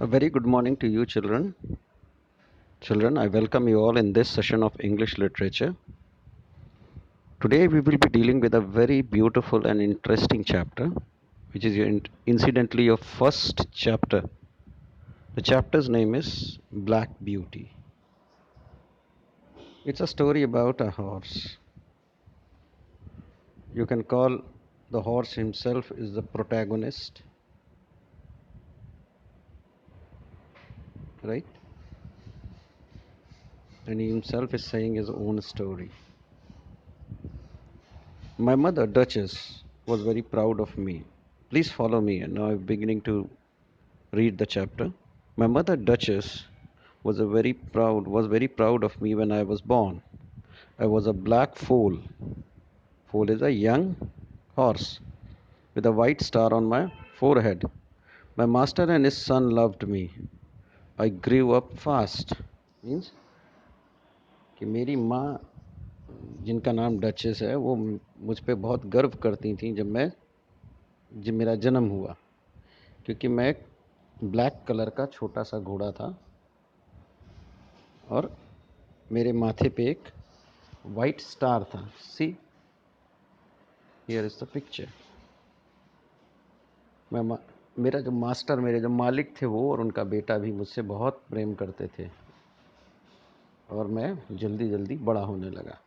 A very good morning to you, children. Children, I welcome you all in this session of English literature. Today, we will be dealing with a very beautiful and interesting chapter, which is incidentally your first chapter. The chapter's name is Black Beauty. It's a story about a horse. You can call the horse himself is the protagonist, right? And he himself is saying his own story. My mother, Duchess, was very proud of me. Please follow me, and now I'm beginning to read the chapter. My mother, Duchess, was very proud of me when I was born. I was a black foal. Foal is a young horse with a white star on my forehead. My master and his son loved me. I grew up fast. Means कि मेरी माँ जिनका नाम duchess है वो मुझ पे बहुत गर्व करती थी जब मेरा जन्म हुआ, क्योंकि मैं एक ब्लैक कलर का छोटा सा घोड़ा था और मेरे माथे पे एक वाइट स्टार था. सी, हियर इज द पिक्चर. मेरा जो मास्टर, मेरे जो मालिक थे, वो और उनका बेटा भी मुझसे बहुत प्रेम करते थे और मैं जल्दी जल्दी बड़ा होने लगा.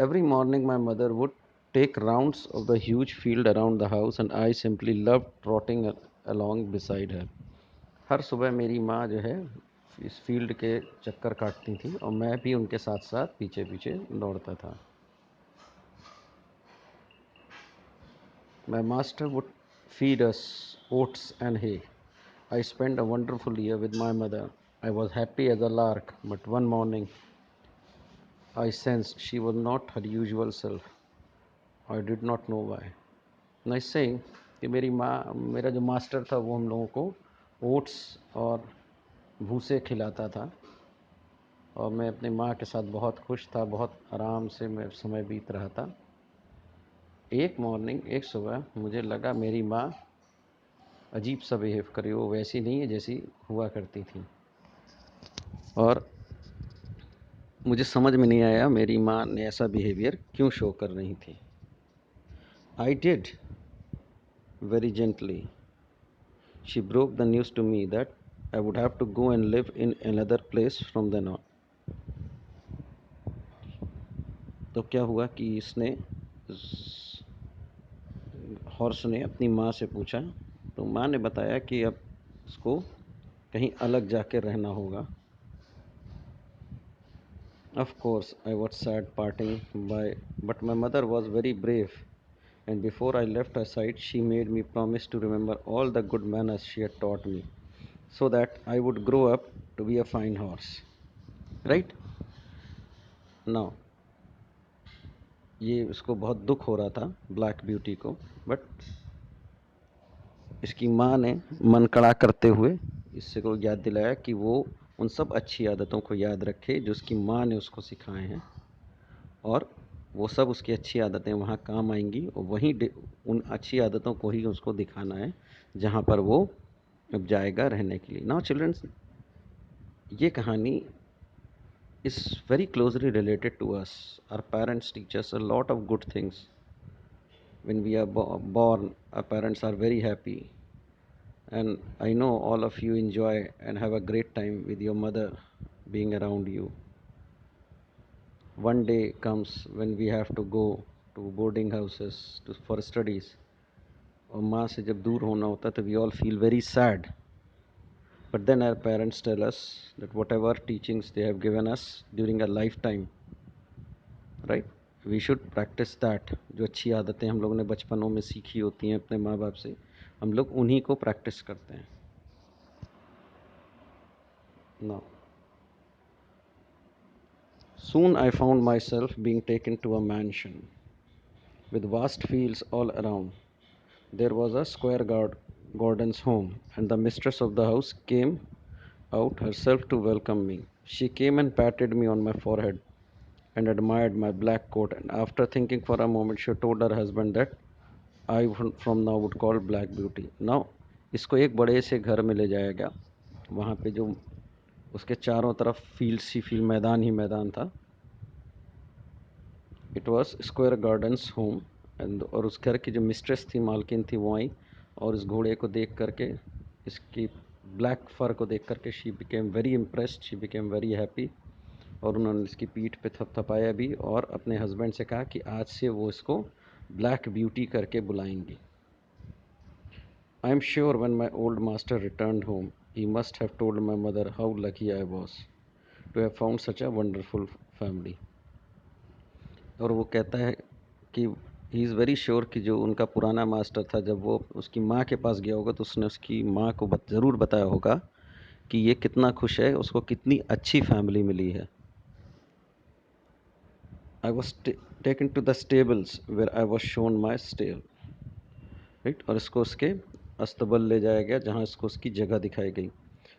Every morning my mother would take rounds of the huge field around the house and I simply love trotting along beside her. हर सुबह मेरी माँ जो है इस फील्ड के चक्कर काटती थी और मैं भी उनके साथ साथ पीछे पीछे दौड़ता था. My master would feed us oats and hay. I spent a wonderful year with my mother. I was happy as a lark, but one morning I sensed she was not her usual self. I did not know why. Nice saying कि मेरा जो master था वो हम लोगों को oats और भूसे खिलाता था और मैं अपनी माँ के साथ बहुत खुश था, बहुत आराम से मैं समय बीत रहा था. एक सुबह मुझे लगा मेरी माँ अजीब सा बिहेव कर रही, वो वैसी नहीं है जैसी हुआ करती थी और मुझे समझ में नहीं आया मेरी माँ ने ऐसा बिहेवियर क्यों शो कर रही थी. I did very gently. She broke the news to me that I would have to go and live in another place from then on. तो क्या हुआ कि इसने हॉर्स ने अपनी माँ से पूछा, तो माँ ने बताया कि अब उसको कहीं अलग जाकर रहना होगा. Of course, I was sad parting but my mother was very brave, and before I left her side, she made me promise to remember all the good manners she had taught me, so that I would grow up to be a fine horse. Right? Now, ये उसको बहुत दुख हो रहा था black beauty को, but इसकी माँ ने मन कड़ा करते हुए इससे को याद दिलाया कि वो उन सब अच्छी आदतों को याद रखे जो उसकी माँ ने उसको सिखाए हैं और वो सब उसकी अच्छी आदतें वहाँ काम आएंगी और वहीं उन अच्छी आदतों को ही उसको दिखाना है जहाँ पर वो अब जाएगा रहने के लिए. नाउ चिल्ड्रंस, ये कहानी is very closely related to us. Our parents teach us a lot of good things. When we are born, our parents are very happy, and I know all of you enjoy and have a great time with your mother being around you. One day comes when we have to go to boarding houses for studies, और माँ से जब दूर होना होता है तो we all feel very sad. But then our parents tell us that whatever teachings they have given us during a lifetime, right, we should practice that. जो अच्छी आदतें हम लोगों ने बचपनों में सीखी होती हैं अपने माँ बाप से, हम लोग उन्हीं को प्रैक्टिस करते हैं. Now, soon I found myself being taken to a mansion with vast fields all around. There was a square garden's home, and the mistress of the house came out herself to welcome me. She came and patted me on my forehead and admired my black coat, and after thinking for a moment, she told her husband that I from now would call Black Beauty. Now, इसको एक बड़े से घर में ले जाया गया वहाँ पे जो उसके चारों तरफ फील्ड्स ही फील्ड, मैदान ही मैदान था। It was square gardens home and, और उस घर की जो मिस्ट्रेस थी, मालकिन थी, वो आई और इस घोड़े को देख करके, इसकी ब्लैक फर को देख करके she became very impressed, she became very happy, और उन्होंने इसकी पीठ पे थपथपाया भी और अपने हस्बैंड से कहा कि आज से वो इसको ब्लैक ब्यूटी करके बुलाएंगी। I am sure when my old master returned home he must have told my mother how lucky I was to have found such a wonderful family. और वो कहता है कि ही इज़ वेरी श्योर कि जो उनका पुराना मास्टर था, जब वो उसकी माँ के पास गया होगा तो उसने उसकी माँ को ज़रूर बताया होगा कि ये कितना खुश है, उसको कितनी अच्छी फैमिली मिली है। I was taken to the stables where I was shown my stall, right, और इसको उसके अस्तबल ले जाया गया जहाँ इसको उसकी जगह दिखाई गई।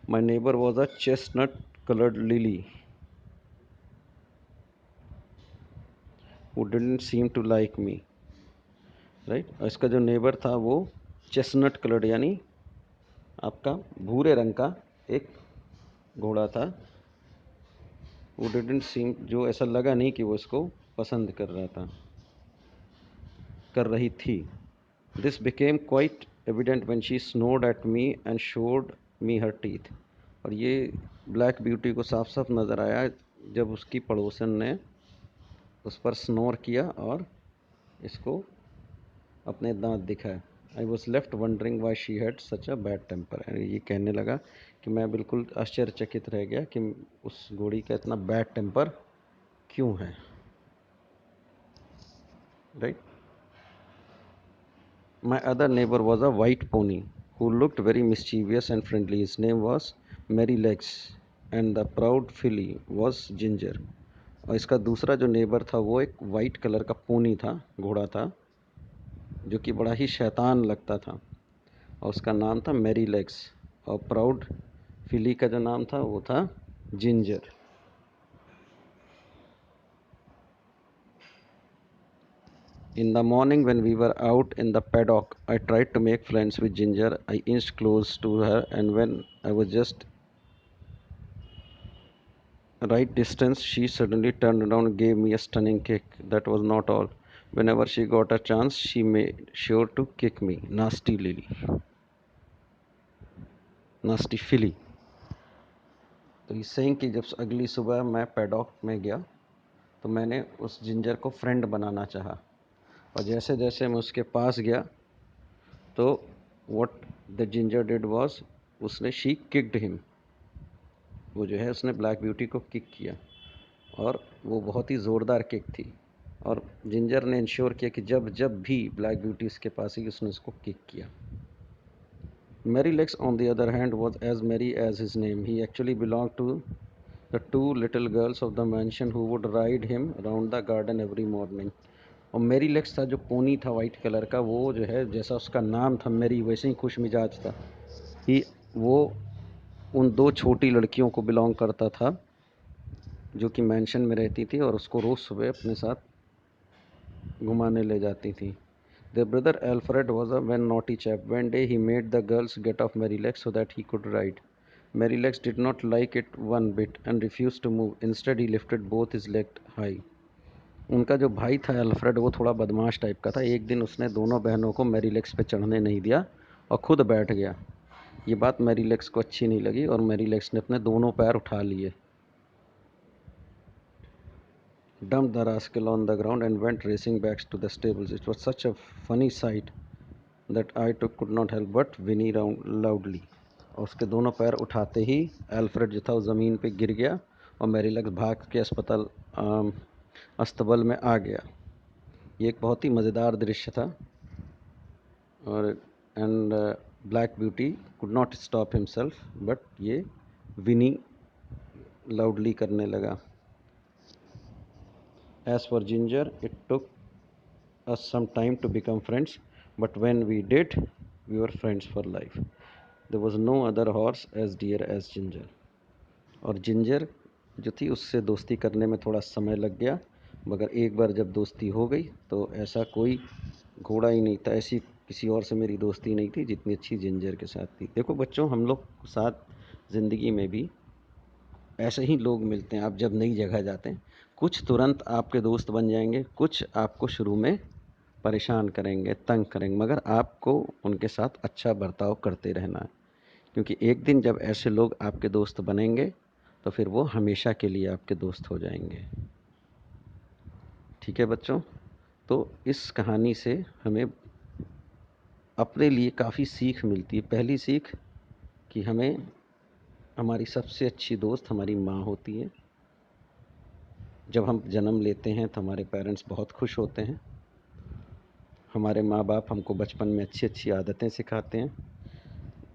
My neighbour was a chestnut coloured lily who didn't seem to like me, right. और इसका जो नेबर था वो चेस्टनट कलर्ड यानी आपका भूरे रंग का एक घोड़ा था। वो डिडंट सीम, जो ऐसा लगा नहीं कि वो इसको पसंद कर रहा था, कर रही थी। This became quite evident when she snorted at me and showed me her teeth. और ये ब्लैक ब्यूटी को साफ साफ नज़र आया जब उसकी पड़ोसन ने उस पर स्नोर किया और इसको अपने दांत दिखाए। I was left wondering why she had such a bad temper. ये कहने लगा कि मैं बिल्कुल आश्चर्यचकित रह गया कि उस घोड़ी का इतना बैड टेम्पर क्यों है, right. My other neighbour was a white pony who looked very mischievous and friendly. His name was Merry Legs and the proud filly was Ginger. और इसका दूसरा जो नेबर था वो एक वाइट कलर का पोनी था, घोड़ा था, जो कि बड़ा ही शैतान लगता था, और उसका नाम था मैरी लेग्स। और प्राउड फिली का जो नाम था वो था ginger. In the morning when we were out in the paddock, I tried to make friends with Ginger. I inched close to her, and when I was just right distance, she suddenly turned around and gave me a stunning kick. That was not all. Whenever she got a chance, she made sure to kick me. Nasty Lily. Nasty Philly. तो इस saying कि जब अगली सुबह मैं paddock में गया तो मैंने उस जिंजर को फ्रेंड बनाना चाहा, और जैसे जैसे मैं उसके पास गया तो what the ginger did was, उसने शी किक्ड हिम, वो जो है उसने ब्लैक ब्यूटी को किक किया, और वो बहुत ही ज़ोरदार किक थी। और जिंजर ने इंश्योर किया कि जब जब भी ब्लैक ब्यूटी इसके पास ही उसने उसको किक किया। Merrylegs on the other hand was as merry as his name. He actually belong to the two little girls of the mansion who would ride him around the garden every morning. और मेरी lakes था जो pony था white colour का, वो जो है जैसा उसका नाम था मेरी, वैसे ही खुश मिजाज था। ही वो उन दो छोटी लड़कियों को बिलोंग करता था जो कि मैंशन में रहती थी और उसको रोज़ सुबह अपने साथ घुमाने ले जाती थी। Their brother Alfred was a very naughty chap. One day he made the girls get off Merrylegs so that he could ride. Merrylegs did not like it one bit and refused to move. Instead, he lifted both his legs high. उनका जो भाई था Alfred, वो थोड़ा बदमाश type का था। एक दिन उसने दोनों बहनों को मैरीलेक्स पे चढ़ने नहीं दिया और खुद बैठ गया। ये बात मैरीलेक्स को अच्छी नहीं लगी और मैरीलेक्स ने अपने दोनों पैर उठा लिए। Dumped the rascal on the ground and went racing back to the stables. It was such a funny sight that I could not help but whinny loudly. और उसके दोनों पैर उठाते ही अल्फ्रेड जो था वो ज़मीन पे गिर गया और मैरीलेक्स भाग के अस्तबल में आ गया। ये एक बहुत ही मज़ेदार दृश्य था। और and Black Beauty could not stop himself, but ये विनी लाउडली करने लगा। As for Ginger it took us some time to become friends, but when we did we were friends for life. There was no other horse as dear as Ginger. और Ginger जो थी उससे दोस्ती करने में थोड़ा समय लग गया, मगर एक बार जब दोस्ती हो गई तो ऐसा कोई घोड़ा ही नहीं था, ऐसी किसी और से मेरी दोस्ती नहीं थी जितनी अच्छी जिंजर के साथ थी। देखो बच्चों, हम लोग साथ ज़िंदगी में भी ऐसे ही लोग मिलते हैं। आप जब नई जगह जाते हैं, कुछ तुरंत आपके दोस्त बन जाएंगे, कुछ आपको शुरू में परेशान करेंगे, तंग करेंगे, मगर आपको उनके साथ अच्छा बर्ताव करते रहना है, क्योंकि एक दिन जब ऐसे लोग आपके दोस्त बनेंगे तो फिर वो हमेशा के लिए आपके दोस्त हो जाएंगे। ठीक है बच्चों, तो इस कहानी से हमें अपने लिए काफ़ी सीख मिलती है। पहली सीख कि हमें हमारी सबसे अच्छी दोस्त हमारी माँ होती है। जब हम जन्म लेते हैं तो हमारे पेरेंट्स बहुत खुश होते हैं। हमारे माँ बाप हमको बचपन में अच्छी अच्छी आदतें सिखाते हैं।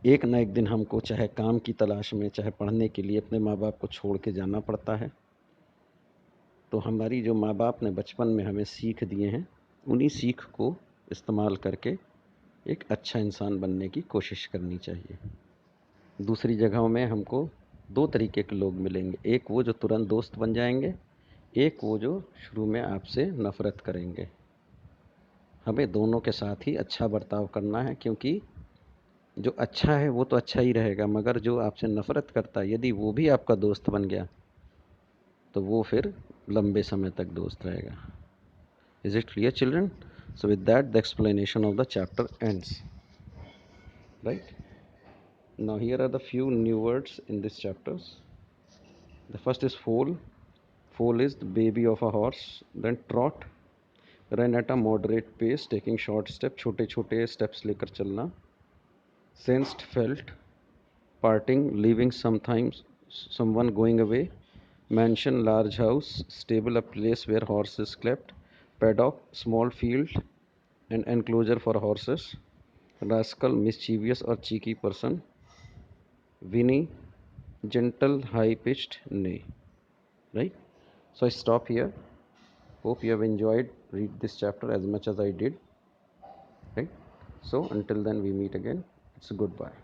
एक ना एक दिन हमको चाहे काम की तलाश में, चाहे पढ़ने के लिए अपने माँ बाप को छोड़ के जाना पड़ता है। तो हमारी जो माँ बाप ने बचपन में हमें सीख दिए हैं, उन्हीं सीख को इस्तेमाल करके एक अच्छा इंसान बनने की कोशिश करनी चाहिए। दूसरी जगहों में हमको दो तरीके के लोग मिलेंगे, एक वो जो तुरंत दोस्त बन जाएंगे, एक वो जो शुरू में आपसे नफ़रत करेंगे। हमें दोनों के साथ ही अच्छा बर्ताव करना है, क्योंकि जो अच्छा है वो तो अच्छा ही रहेगा, मगर जो आपसे नफ़रत करता है यदि वो भी आपका दोस्त बन गया तो वो फिर लंबे समय तक दोस्त रहेगा। Is it clear children? So with that the explanation of the chapter ends, right? Now here are the few new words in this chapters. The first is foal. Foal is the baby of a horse. Then trot, run at a moderate pace, taking short steps, छोटे छोटे steps लेकर चलना. Sensed, felt, parting, leaving sometimes someone going away. Mansion, large house. Stable, a place where horses slept. Paddock, small field and enclosure for horses. Rascal, mischievous or cheeky person. Whinny, gentle, high pitched neigh. Right? So I stop here. Hope you have enjoyed read this chapter as much as I did. Right? So until then we meet again. It's a goodbye.